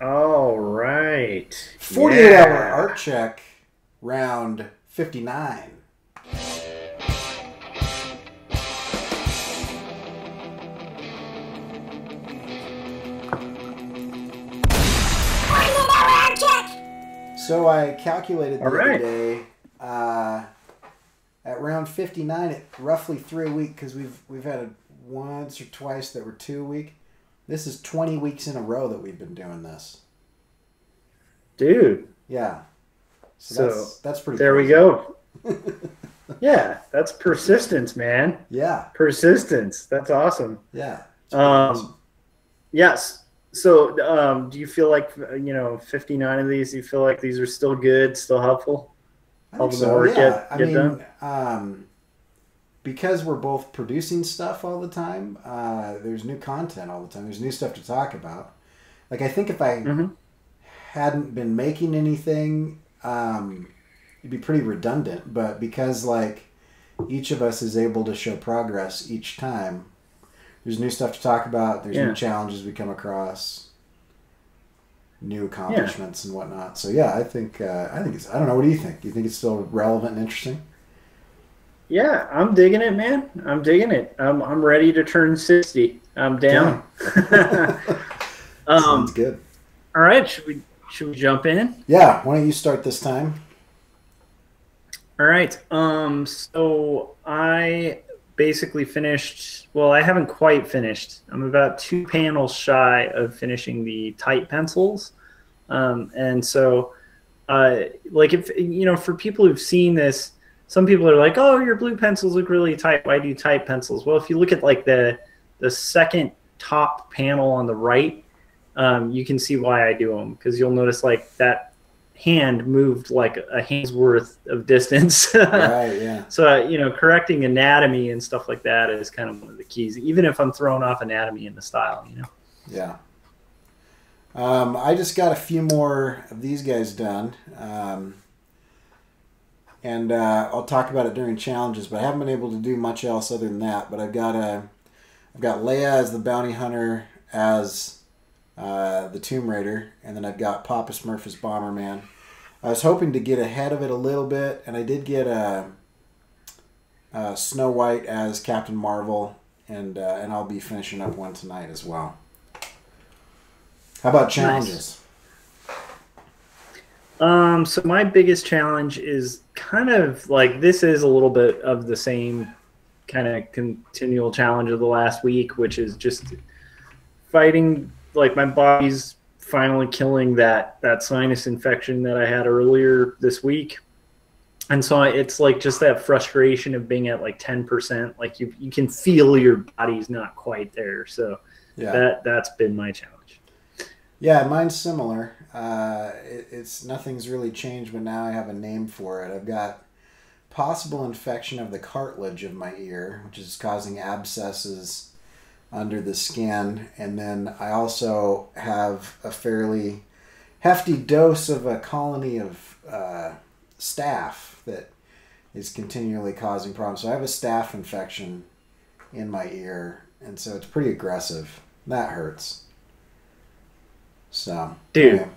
All right. 48-hour Yeah. art check, round 59. So I calculated All the other right. day at round 59, at roughly 3 a week, because we've had it once or twice that were 2 a week. This is 20 weeks in a row that we've been doing this. Dude. Yeah, so So that's pretty there we crazy. go. Yeah, that's persistence, man. Yeah, Persistence. That's awesome. yeah, it's pretty awesome. Um, yes. So, do you feel like, 59 of these, do you feel like these are still good, still helpful, I think helping the so. work Yeah, I get done? mean, because we're both producing stuff all the time, there's new content all the time. There's new stuff to talk about. Like, I think if I Mm-hmm. hadn't been making anything, it'd be pretty redundant. But because, like, each of us is able to show progress each time, there's new stuff to talk about. There's new Yeah. challenges we come across, new Yeah. accomplishments and whatnot. So yeah, I think it's. I don't know. What do you think? Do you think it's still relevant and interesting? Yeah, I'm digging it, man. I'm digging it. I'm ready to turn 60. I'm Okay. down. Sounds um, good. all right, should we jump in? Yeah. Why don't you start this time? All right. So I basically finished. Well, I haven't quite finished. I'm about two panels shy of finishing the tight pencils. And so, like if for people who've seen this, some people are like, "Oh, your blue pencils look really tight. Why do you tight pencils?" Well, if you look at like the second top panel on the right, you can see why I do them because you'll notice like that hand moved like a hand's worth of distance. Right. Yeah. So, correcting anatomy and stuff like that is kind of one of the keys, even if I'm throwing off anatomy in the style. Yeah. I just got a few more of these guys done, and I'll talk about it during challenges. But I haven't been able to do much else other than that. But I've got Leia as the bounty hunter, as the Tomb Raider, and then I've got Papa Smurf as Bomberman. I was hoping to get ahead of it a little bit, and I did get Snow White as Captain Marvel, and I'll be finishing up one tonight as well. How about Nice. challenges? So my biggest challenge is kind of like this is a little bit of the same kind of continual challenge of the last week, which is just fighting like my body's finally killing that sinus infection that I had earlier this week. And so it's like just that frustration of being at like 10%, like you can feel your body's not quite there. So Yeah. that's been my challenge. Yeah, mine's similar. It's nothing's really changed, but now I have a name for it. I've got possible infection of the cartilage of my ear, which is causing abscesses under the skin, and then I also have a fairly hefty dose of a colony of staph that is continually causing problems. So I have a staph infection in my ear, and so it's pretty aggressive. That hurts. So Dude, anyway,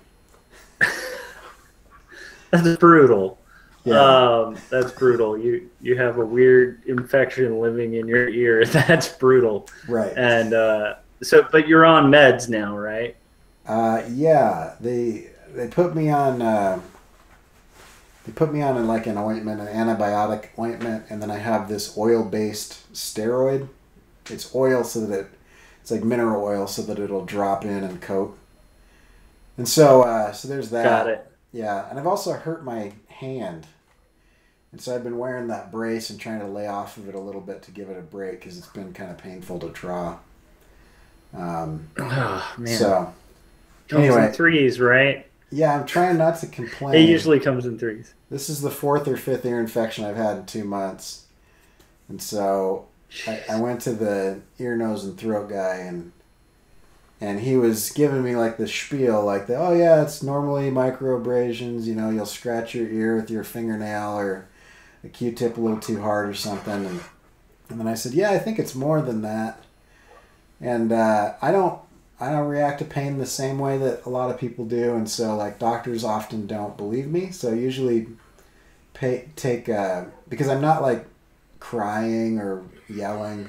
that's brutal. yeah, That's brutal. You have a weird infection living in your ear. That's brutal. right. And but you're on meds now, right? Yeah, they put me on like an ointment, an antibiotic ointment, and then I have this oil-based steroid. It's oil so that it's like mineral oil so that it'll drop in and coat. And so there's Got that. it. Yeah, and I've also hurt my hand, and so I've been wearing that brace and trying to lay off of it a little bit to give it a break because it's been kind of painful to draw. Oh man, So comes in anyway, threes, right? yeah, I'm trying not to It complain. usually comes in threes. This is the fourth or fifth ear infection I've had in 2 months. And so I went to the ear, nose, and throat guy, and he was giving me like the spiel, like, oh yeah, it's normally microabrasions. You know, you'll scratch your ear with your fingernail or a Q-tip a little too hard or something. And then I said, yeah, I think it's more than that. And I don't I don't react to pain the same way that a lot of people do, and so like doctors often don't believe me. So I usually take because I'm not like crying or yelling,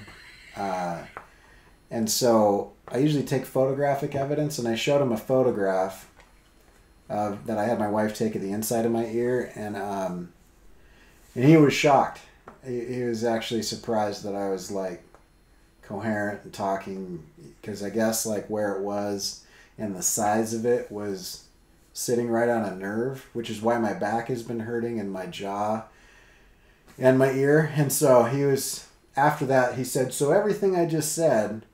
and so I usually take photographic evidence. And I showed him a photograph that I had my wife take of the inside of my ear, and he was shocked. He was actually surprised that I was like coherent and talking, because I guess like where it was and the size of it was sitting right on a nerve, which is why my back has been hurting and my jaw and my ear. And so he was, after that, he said, so everything I just said,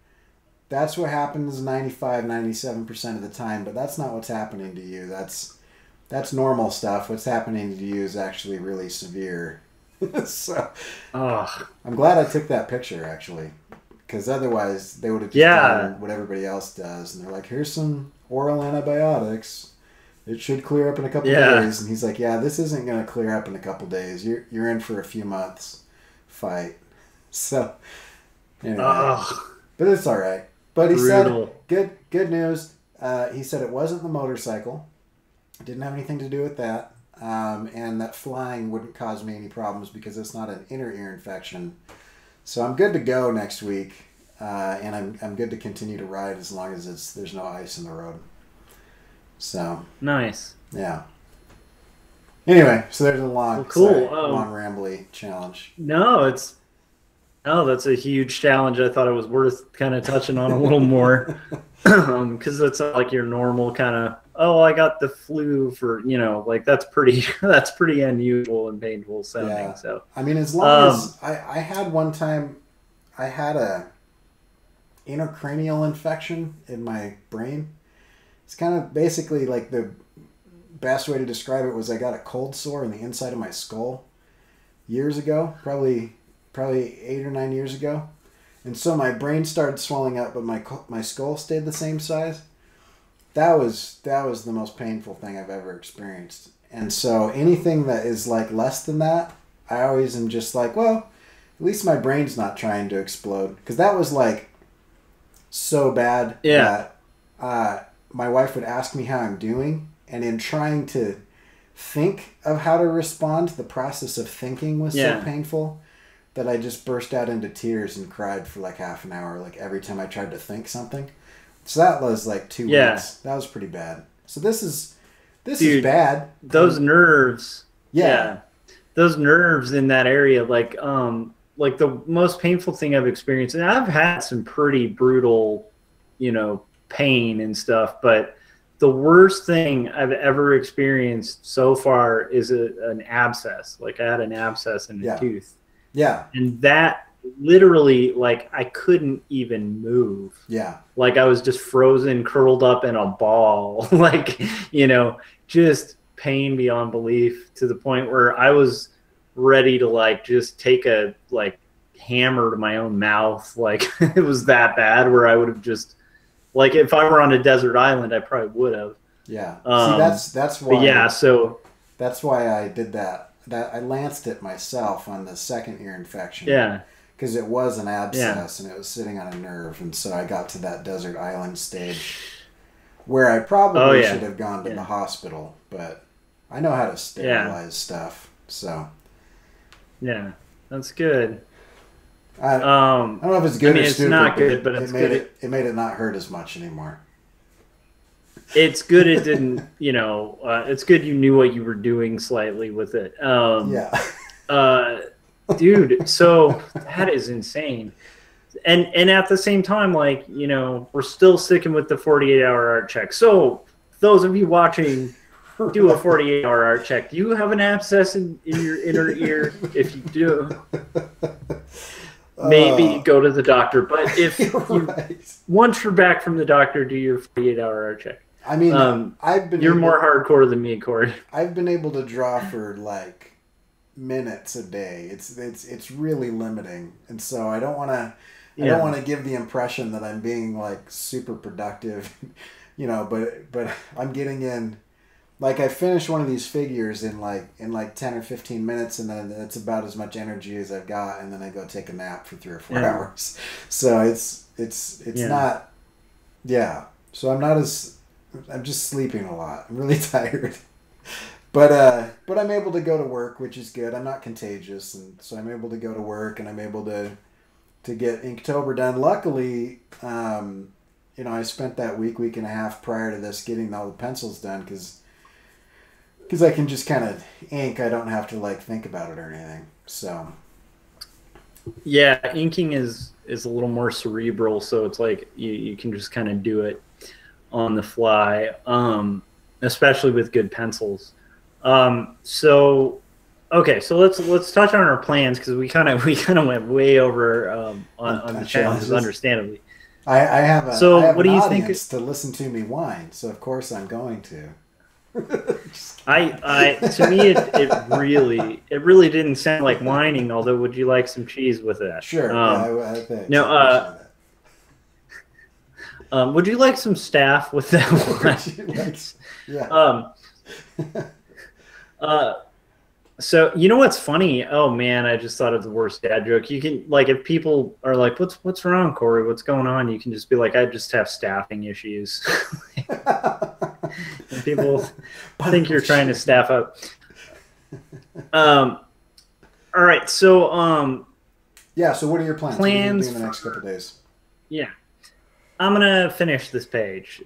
that's what happens 97% of the time, but that's not what's happening to you. That's normal stuff. What's happening to you is actually really severe. So I'm glad I took that picture, actually, because otherwise they would have just done what everybody else does. And they're like, here's some oral antibiotics. It should clear up in a couple days. And he's like, yeah, this isn't going to clear up in a couple days. You're in for a few months fight. So, anyway. But it's all right. But he said, good news. He said it wasn't the motorcycle. It didn't have anything to do with that. And that flying wouldn't cause me any problems because it's not an inner ear infection. So I'm good to go next week. And I'm good to continue to ride as long as there's no ice in the road. So nice. Yeah. Anyway, so there's a long, cool, long rambly challenge. No, that's a huge challenge. I thought it was worth kind of touching on a little more, because it's not like your normal kind of, I got the flu for, like that's pretty unusual and painful sounding. Yeah. So I mean, as long as I had one time, I had a intracranial infection in my brain. It's kind of basically like the best way to describe it was I got a cold sore in the inside of my skull years ago, probably 8 or 9 years ago. And so my brain started swelling up, but my skull stayed the same size. That was the most painful thing I've ever experienced. And so anything that is like less than that, I always am just like, well, at least my brain's not trying to explode. Because that was like so bad that my wife would ask me how I'm doing. And in trying to think of how to respond, the process of thinking was so painful that I just burst out into tears and cried for like half an hour, like every time I tried to think something. So that was like 2 weeks. That was pretty bad. So this is bad. Those nerves. Yeah. Those nerves in that area, like the most painful thing I've experienced, and I've had some pretty brutal, pain and stuff, but the worst thing I've ever experienced so far is an abscess. Like I had an abscess in a tooth. Yeah. And that literally, like, I couldn't even move. Yeah. Like I was just frozen, curled up in a ball, like, just pain beyond belief, to the point where I was ready to like just take a like hammer to my own mouth. Like it was that bad, where I would have just, like, if I were on a desert island, I probably would have. Yeah. See, that's why. But yeah. So that's why I did that. That I lanced it myself on the second ear infection. Yeah. Because it was an abscess and it was sitting on a nerve, and so I got to that desert island stage where I probably should have gone to the hospital, but I know how to sterilize stuff. So. Yeah, that's good. I don't know if it's good or stupid. It's not good, but it made it not hurt as much anymore. It's good it didn't, it's good you knew what you were doing slightly with it. Dude, so that is insane. And at the same time, like, we're still sticking with the 48-hour art check. So those of you watching, do a 48-hour art check. Do you have an abscess in your inner ear? If you do, maybe go to the doctor. But if once you're back from the doctor, do your 48-hour art check. I mean, you're more hardcore than me, Cory. I've been able to draw for like minutes a day. It's really limiting, and so I don't want to. I don't want to give the impression that I'm being like super productive, But I'm getting in. Like I finish one of these figures in like 10 or 15 minutes, and then it's about as much energy as I've got, and then I go take a nap for 3 or 4 hours. So it's not. Yeah. So I'm just sleeping a lot. I'm really tired. But I'm able to go to work, which is good. I'm not contagious, and so I'm able to go to work, and I'm able to get Inktober done. Luckily, I spent that week and a half prior to this getting all the pencils done because I can just kind of ink. I don't have to like think about it or anything. So Yeah, inking is a little more cerebral, so it's like you can just kind of do it on the fly, especially with good pencils. So okay, so let's touch on our plans because we kind of went way over on the challenges, understandably. I have So have what an do you think? audience to listen to me whine, so of course I'm going to. To me it really didn't sound like whining. Although, would you like some cheese with that? Sure, yeah, thanks. No, I appreciate that. would you like some staff with that one? Yeah. Uh, so you know what's funny? Oh man, I just thought of the worst dad joke. You can like if people are like, "What's wrong, Corey? What's going on?" You can just be like, "I just have staffing issues." And people think you're trying to staff up. All right, so yeah. So what are your plans? What are you gonna do in the next couple of days? Yeah, I'm gonna finish this page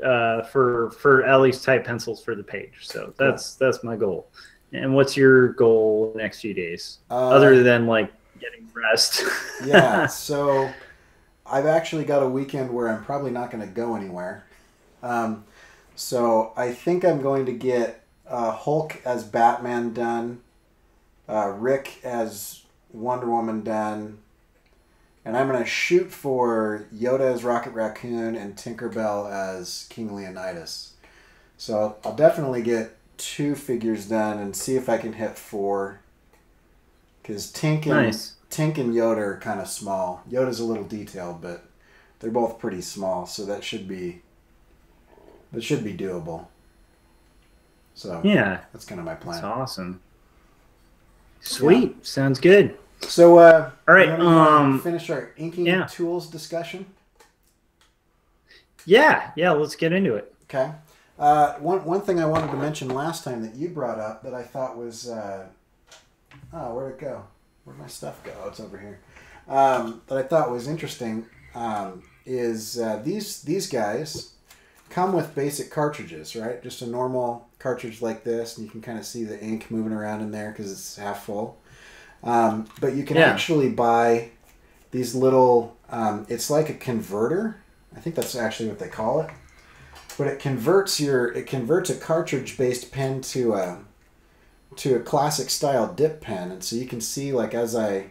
for at least type pencils for the page. So that's my goal. And what's your goal the next few days, other than like getting rest? Yeah. So I've actually got a weekend where I'm probably not going to go anywhere. So I think I'm going to get Hulk as Batman done, Rick as Wonder Woman done, and I'm going to shoot for Yoda as Rocket Raccoon and Tinkerbell as King Leonidas. So I'll definitely get 2 figures done and see if I can hit 4. Because Tink and Yoda are kind of small. Yoda's a little detailed, but they're both pretty small, so that should be doable. So yeah, that's kind of my plan. That's awesome. Sweet, yeah. Sounds good. So all right, finish our inking tools discussion. Yeah, let's get into it. Okay. One thing I wanted to mention last time that you brought up that I thought was where'd it go? Where'd my stuff go? Oh, it's over here. That I thought was interesting is these guys come with basic cartridges, right? Just a normal cartridge like this, and you can kind of see the ink moving around in there because it's half full. But you can actually buy these little. It's like a converter. I think that's actually what they call it. But it converts a cartridge-based pen to a classic style dip pen, and so you can see like as I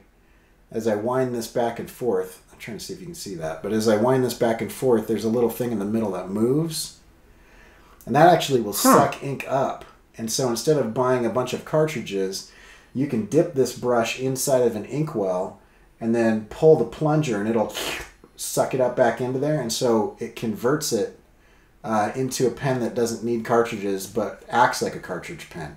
wind this back and forth. I'm trying to see if you can see that, but as I wind this back and forth, there's a little thing in the middle that moves, and that actually will suck ink up. And so instead of buying a bunch of cartridges, you can dip this brush inside of an inkwell, and then pull the plunger, and it'll suck it up back into there, and so it converts it into a pen that doesn't need cartridges but acts like a cartridge pen.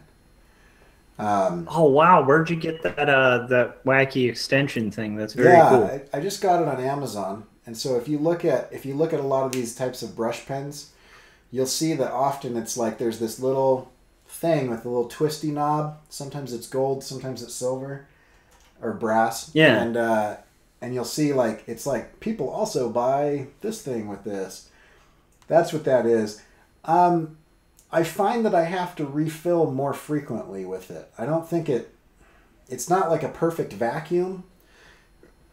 Oh wow! Where'd you get that wacky extension thing? That's very cool. I just got it on Amazon, and so if you look at a lot of these types of brush pens, you'll see that often it's like there's this little thing with a little twisty knob. Sometimes it's gold, sometimes it's silver or brass. Yeah, and you'll see like it's like people also buy this thing with this. That's what that is. I find that I have to refill more frequently with it. I don't think it's not like a perfect vacuum.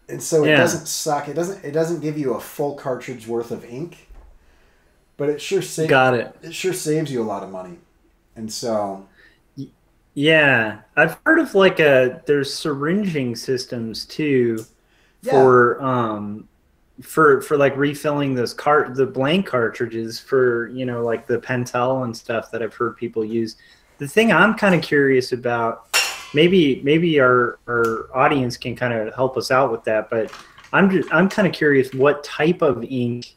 And so it doesn't suck. It doesn't give you a full cartridge worth of ink. But it sure saves you a lot of money. And so yeah, I've heard of like there's syringing systems too for like refilling the blank cartridges for, like the Pentel and stuff that I've heard people use. The thing I'm kind of curious about, maybe our audience can kind of help us out with that, but I'm kind of curious what type of ink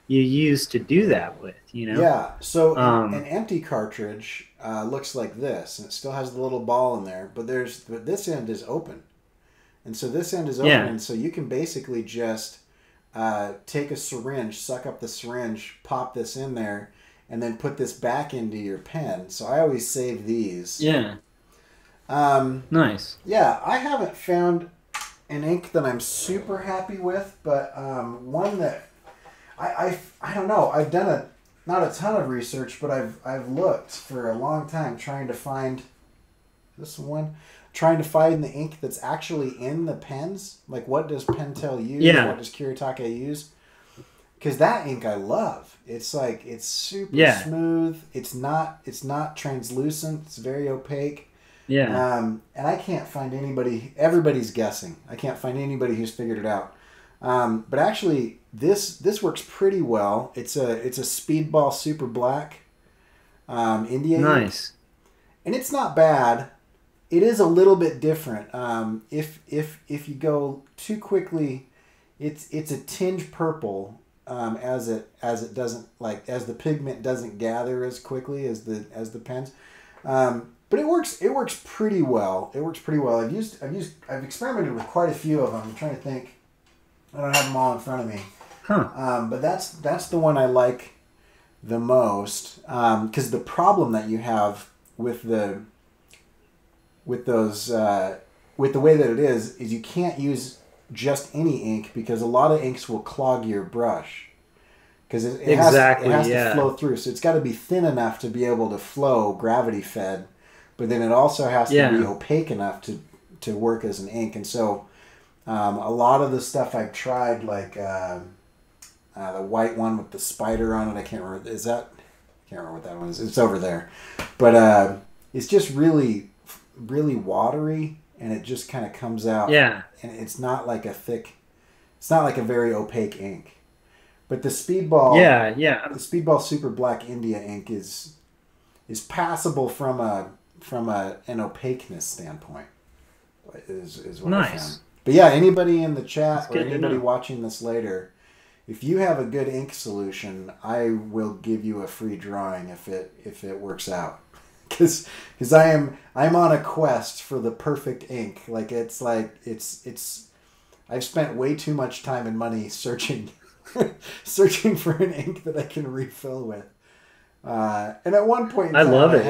you use to do that with, Yeah, so an empty cartridge looks like this, and it still has the little ball in there, but this end is open. And so this end is open, and so you can basically just take a syringe, suck up the syringe, pop this in there, and then put this back into your pen. So I always save these. Yeah. Nice. Yeah, I haven't found an ink that I'm super happy with, but one that I don't know. I've done not a ton of research, but I've looked for a long time trying to find this one, trying to find the ink that's actually in the pens. Like, what does Pentel use? Yeah. What does Kiritake use? Because that ink I love. It's like it's super smooth. It's not translucent. It's very opaque. Yeah. And I can't find anybody. Everybody's guessing. I can't find anybody who's figured it out. But actually, this works pretty well. It's a Speedball Super Black India ink. Nice. And it's not bad. It is a little bit different. If you go too quickly, it's a tinge purple. As it doesn't, like, as the pigment doesn't gather as quickly as the pens. But it works pretty well. It works pretty well. I've experimented with quite a few of them. I'm trying to think. I don't have them all in front of me. Huh. But that's the one I like the most. Because the problem that you have with the way that it is you can't use just any ink, because a lot of inks will clog your brush. Because it has to flow through. So it's got to be thin enough to be able to flow gravity fed. But then it also has to be opaque enough to work as an ink. And so a lot of the stuff I've tried, like the white one with the spider on it, I can't remember. I can't remember what that one is. It's over there. But it's just really, really watery, and it just kind of comes out. Yeah. And it's not like it's not like a very opaque ink. But the Speedball, the Speedball Super Black India ink is passable from an opaqueness standpoint. Is what I found. But yeah, anybody in the chat or anybody watching this later, if you have a good ink solution, I will give you a free drawing if it works out. Because I'm on a quest for the perfect ink. I've spent way too much time and money searching for an ink that I can refill with. And at one point in time, I love it.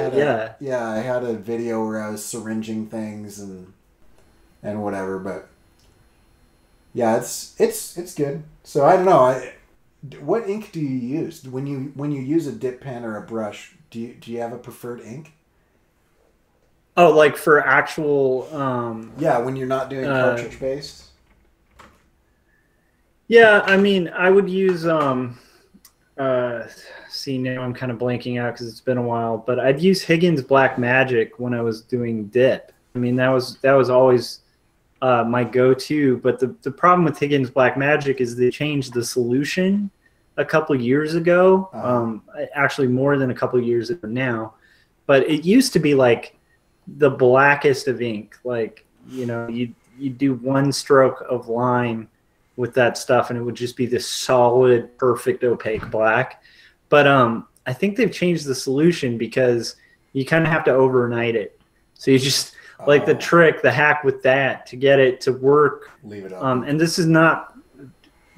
I had a video where I was syringing things and whatever, but yeah, it's good. So I don't know. What ink do you use when you use a dip pen or a brush? Do you have a preferred ink? Oh, like for actual. Yeah, when you're not doing cartridge based. Yeah, I mean, I would use. See, now I'm kind of blanking out because it's been a while, but I'd use Higgins Black Magic when I was doing dip. I mean, that was always my go-to. But the problem with Higgins Black Magic is they changed the solution a couple years ago. Actually, more than a couple years ago now. But it used to be like the blackest of ink. Like, you do one stroke of line with that stuff, and it would just be this solid, perfect, opaque black. But I think they've changed the solution because you kind of have to overnight it. So you just like the hack with that to get it to work. Leave it up. And this is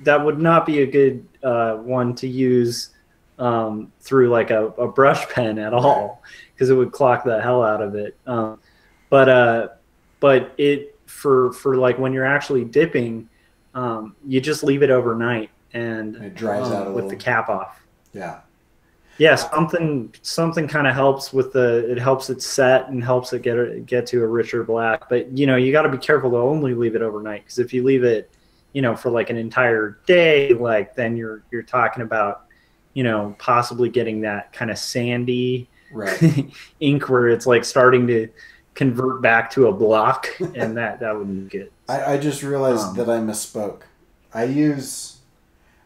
that would not be a good one to use through like a brush pen at all, because it would clock the hell out of it. But it for like when you're actually dipping, you just leave it overnight and it dries out with the cap off. Yeah. Yeah, something kind of helps with it helps it set and helps it get to a richer black. But you got to be careful to only leave it overnight, because if you leave it, for like an entire day, like then you're talking about, possibly getting that kind of sandy ink where it's like starting to convert back to a block, and that wouldn't be good. I just realized that I misspoke.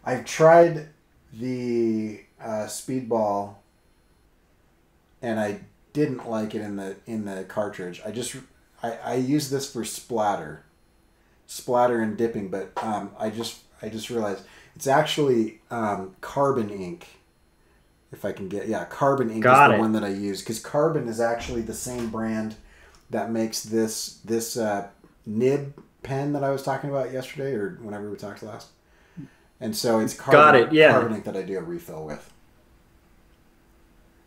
I've tried the Speedball, and I didn't like it in the cartridge. I use this for splatter and dipping, but I just realized it's actually carbon ink. If I can carbon ink is the one that I use, because Carbon is actually the same brand that makes this nib pen that I was talking about yesterday, or whenever we talked last. And so it's Got it. Yeah. carbonate that I do a refill with.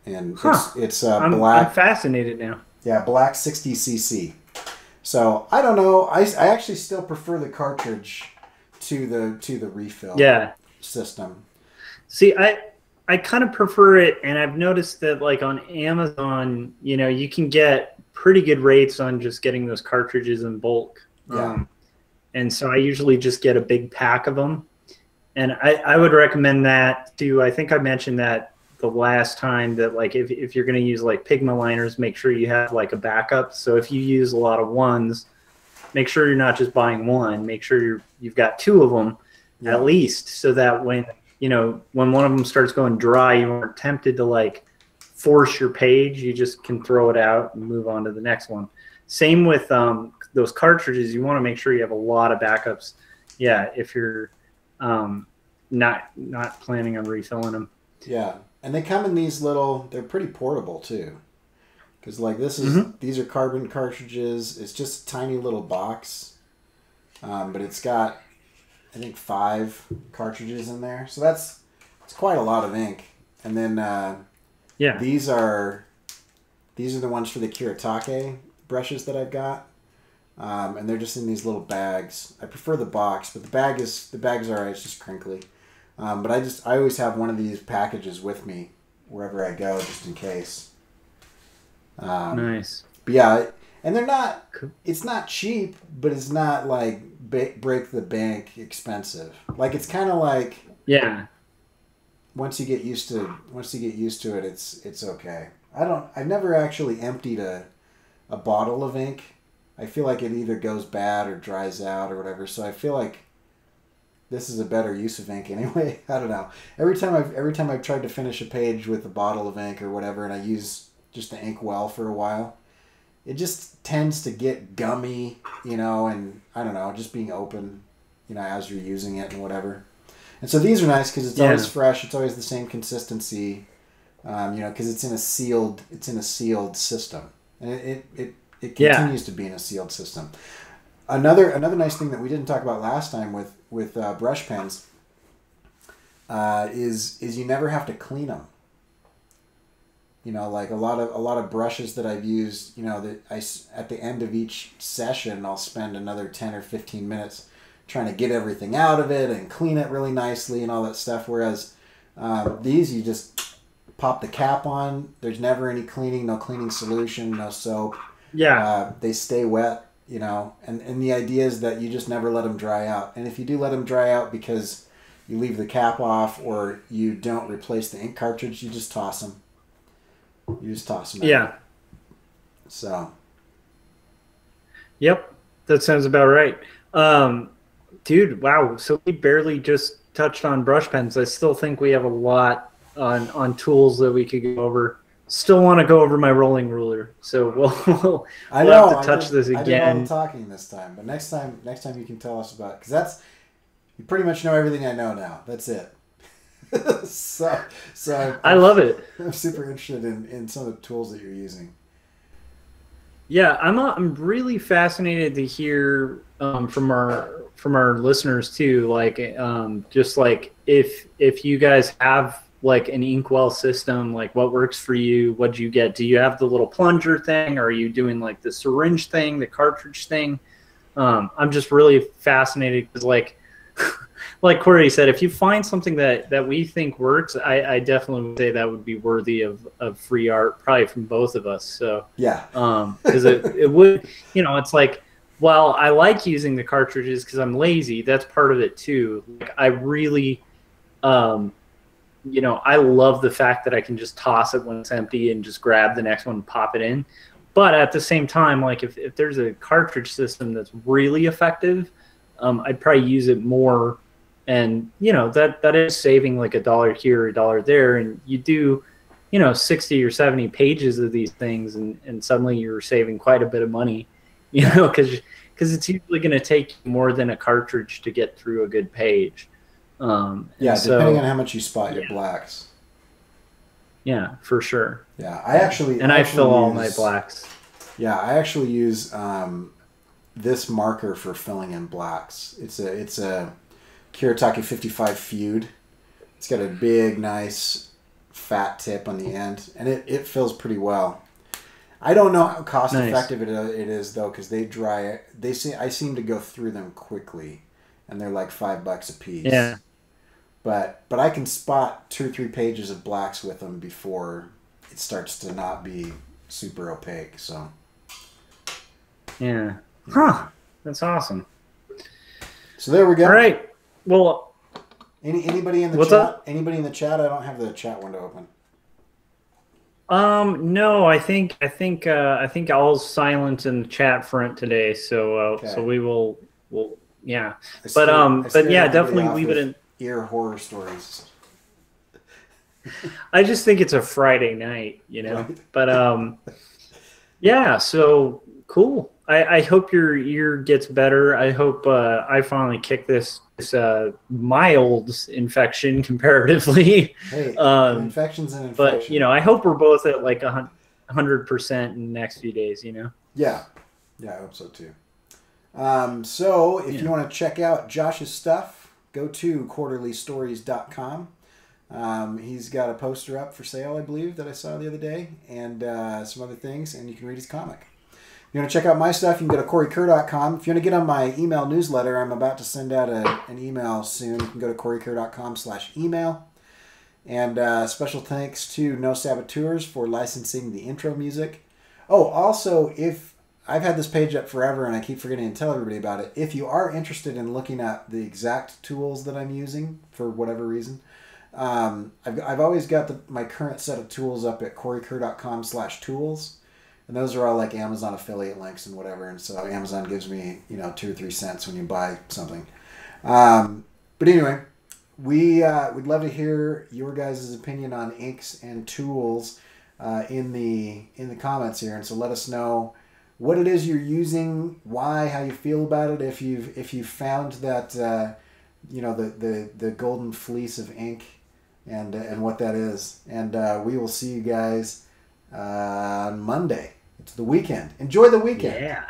And Huh. it's I'm black, fascinated now. yeah, black 60cc. So I don't know. I actually still prefer the cartridge to the refill Yeah. system. See, I kind of prefer it, and I've noticed that like on Amazon, you can get pretty good rates on just getting those cartridges in bulk. Yeah. And so I usually just get a big pack of them. And I would recommend that too. I think I mentioned that the last time that like if you're going to use like Pigma liners, make sure you have like a backup. So if you use a lot of ones, make sure you're not just buying one. Make sure you've got two of them at Yeah. least, so that when one of them starts going dry, you aren't tempted to like force your page. You just can throw it out and move on to the next one. Same with those cartridges. You want to make sure you have a lot of backups. Yeah, if you're um, not planning on refilling them. Yeah. And they come in these little. They're pretty portable too. Because like these are carbon cartridges. It's just a tiny little box, but it's got I think 5 cartridges in there. So it's quite a lot of ink. And then Yeah, these are the ones for the Kiritake brushes that I've got, and they're just in these little bags. I prefer the box, but the bag's alright. It's just crinkly. But I always have one of these packages with me wherever I go, just in case. nice. But yeah, and they're not. It's not cheap, but it's not like break the bank expensive. Like it's kind of like Yeah, once you get used to it, it's okay. I've never actually emptied a bottle of ink. I feel like it either goes bad or dries out or whatever. So I feel like this is a better use of ink anyway. I don't know. Every time I've tried to finish a page with a bottle of ink or whatever, and I use just the ink well for a while, it just tends to get gummy, and I don't know, just being open, as you're using it and whatever. And so these are nice because it's always fresh. It's always the same consistency, because it's in a sealed system, and it continues to be in a sealed system. Another nice thing that we didn't talk about last time with brush pens is you never have to clean them. Like a lot of brushes that I've used, that at the end of each session I'll spend another 10 or 15 minutes trying to get everything out of it and clean it really nicely and all that stuff. Whereas these, you just pop the cap on. There's never any cleaning, no cleaning solution, no soap. yeah, They stay wet, and the idea is that you just never let them dry out. And if you do let them dry out because you leave the cap off or you don't replace the ink cartridge, you just toss them. Out. yeah. So. Yep, that sounds about right. Dude, wow. So we barely just touched on brush pens. I still think we have a lot on tools that we could go over. Still want to go over my rolling ruler. So we'll have to touch this again. I did all the talking this time, but next time you can tell us about it, because you pretty much know everything I know now. That's it. so I love it. I'm super interested in some of the tools that you're using. Yeah, I'm really fascinated to hear from our listeners too. Like, just like if you guys have like an inkwell system, like what works for you? What do you get? Do you have the little plunger thing? Or are you doing like the syringe thing, the cartridge thing? I'm just really fascinated because like Cory said, if you find something that we think works, I definitely would say that would be worthy of free art, probably from both of us. So yeah, because it would, it's like, while I like using the cartridges because I'm lazy, that's part of it too. Like I really, I love the fact that I can just toss it when it's empty and just grab the next one and pop it in. But at the same time, like if there's a cartridge system that's really effective, I'd probably use it more. And that is saving like $1 here, $1 there, and you do 60 or 70 pages of these things, and suddenly you're saving quite a bit of money, because it's usually going to take more than a cartridge to get through a good page. Depending on how much you spot your blacks. Yeah, for sure. Yeah, I fill all my blacks. Yeah, I actually use this marker for filling in blacks. It's a Kuretake 55 Feud. It's got a big, nice, fat tip on the end, and it fills pretty well. I don't know how cost effective it is though, because they dry. I seem to go through them quickly, and they're like $5 a piece. Yeah. But I can spot 2 or 3 pages of blacks with them before it starts to not be super opaque. So. Yeah. Huh. That's awesome. So there we go. All right. Well. Anybody in the what's chat? up? Anybody in the chat? I don't have the chat window open. No, I think all's silent in the chat front today, so Okay. so we'll yeah. But yeah, definitely leave it in ear horror stories. I just think it's a Friday night, you know. Right. But yeah, so cool. I hope your ear gets better. I hope I finally kick this mild infection comparatively. Hey, an infection's an infection. But, you know, I hope we're both at like 100% in the next few days, you know? Yeah. Yeah, I hope so too. So if you want to check out Josh's stuff, go to quarterlystories.com. He's got a poster up for sale, I believe, that I saw the other day, and some other things, and you can read his comic. If you want to check out my stuff, you can go to CoryKerr.com. If you want to get on my email newsletter, I'm about to send out an email soon. You can go to CoryKerr.com/email. And special thanks to No Saboteurs for licensing the intro music. Oh, also, if I've had this page up forever and I keep forgetting to tell everybody about it, if you are interested in looking at the exact tools that I'm using for whatever reason, I've always got my current set of tools up at CoryKerr.com/tools. And those are all like Amazon affiliate links and whatever. And so Amazon gives me, 2 or 3 cents when you buy something. But anyway, we'd love to hear your guys' opinion on inks and tools in the comments here. And so let us know what it is you're using, why, how you feel about it. If you've found that the golden fleece of ink and what that is. And we will see you guys on Monday. It's the weekend. Enjoy the weekend. Yeah.